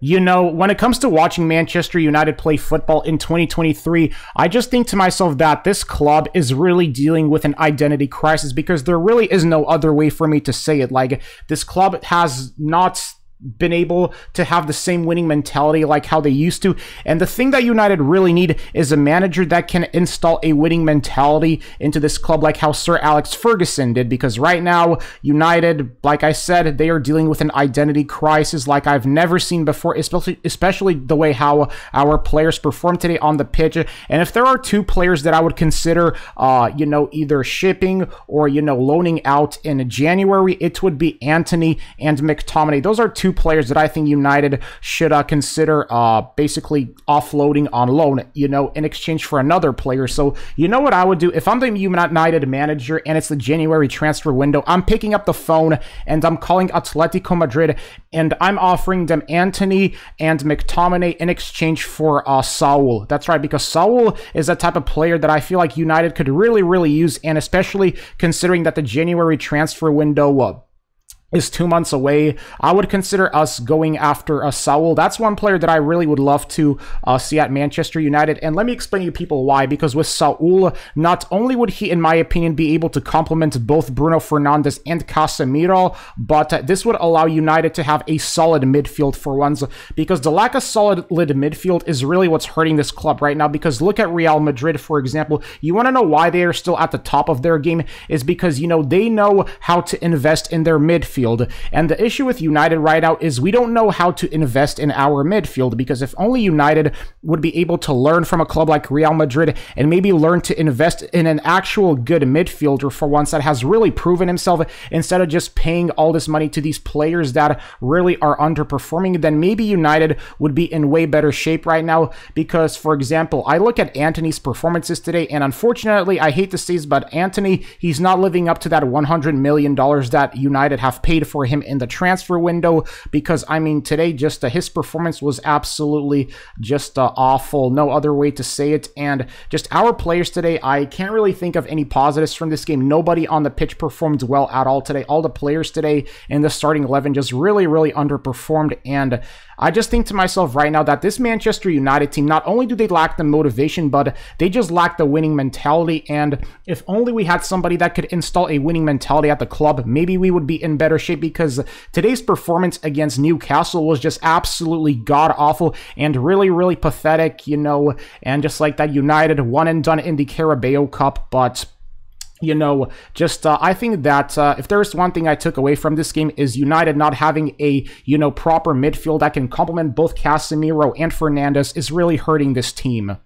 You know, when it comes to watching Manchester United play football in 2023, I just think to myself that this club is really dealing with an identity crisis because there really is no other way for me to say it. Like, this club has not been able to have the same winning mentality like how they used to. And the thing that United really need is a manager that can install a winning mentality into this club like how Sir Alex Ferguson did, because right now United, like I said, they are dealing with an identity crisis like I've never seen before, especially the way how our players perform today on the pitch. And if there are two players that I would consider you know, either shipping or, you know, loaning out in January, it would be Antony and McTominay. Those are two players that I think United should consider basically offloading on loan, you know, in exchange for another player. So you know what I would do if I'm the United manager and it's the January transfer window? I'm picking up the phone and I'm calling Atletico Madrid and I'm offering them Antony and McTominay in exchange for Saul. That's right, because Saul is that type of player that I feel like United could really use, and especially considering that the January transfer window is 2 months away, I would consider us going after Saul. That's one player that I really would love to see at Manchester United. And let me explain to you people why. Because with Saul, not only would he, in my opinion, be able to complement both Bruno Fernandes and Casemiro, but this would allow United to have a solid midfield for once. Because the lack of solid midfield is really what's hurting this club right now. Because look at Real Madrid, for example. You want to know why they are still at the top of their game? Is because, you know, they know how to invest in their midfield. And the issue with United right now is we don't know how to invest in our midfield, because if only United would be able to learn from a club like Real Madrid and maybe learn to invest in an actual good midfielder for once that has really proven himself, instead of just paying all this money to these players that really are underperforming, then maybe United would be in way better shape right now. Because, for example, I look at Antony's performances today, and unfortunately, I hate to say this, but Antony, he's not living up to that $100 million that United have paid for him in the transfer window. Because, I mean, today just his performance was absolutely just awful. No other way to say it. And just our players today, I can't really think of any positives from this game. Nobody on the pitch performed well at all today. All the players today in the starting 11 just really underperformed. And I just think to myself right now that this Manchester United team, not only do they lack the motivation, but they just lack the winning mentality. And if only we had somebody that could install a winning mentality at the club, maybe we would be in better shape. Because today's performance against Newcastle was just absolutely god-awful and really pathetic, you know. And just like that, United one and done in the Carabao Cup. But you know, just I think that if there's one thing I took away from this game is United not having a, you know, proper midfield that can complement both Casemiro and Fernandes is really hurting this team.